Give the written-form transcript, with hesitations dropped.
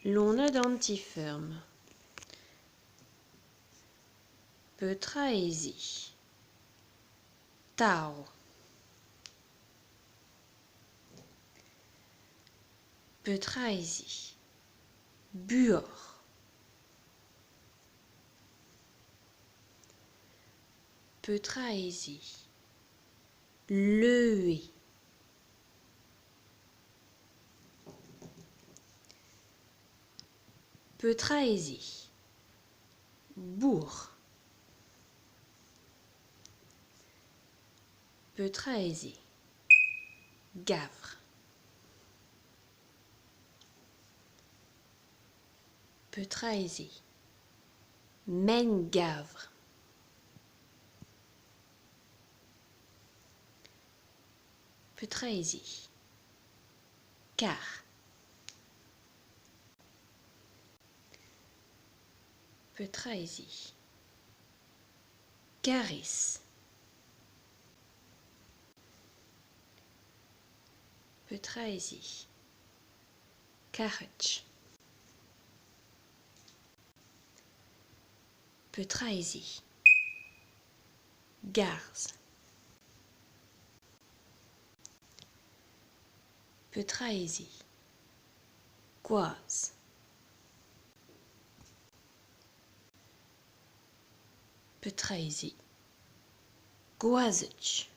L'on a dentifrice. Petraesi. Tau. Petraesi. Buor. Petraesi. Leue. Petraesi. Bourg. Petraesi. Gavre. Petraesi. Maine-Gavre. Petraesi. Car. Petraesi. Caris. Petraesi. Carriage. Petraesi. Garze. Petraesi. Goise. Petraesi. Goazich.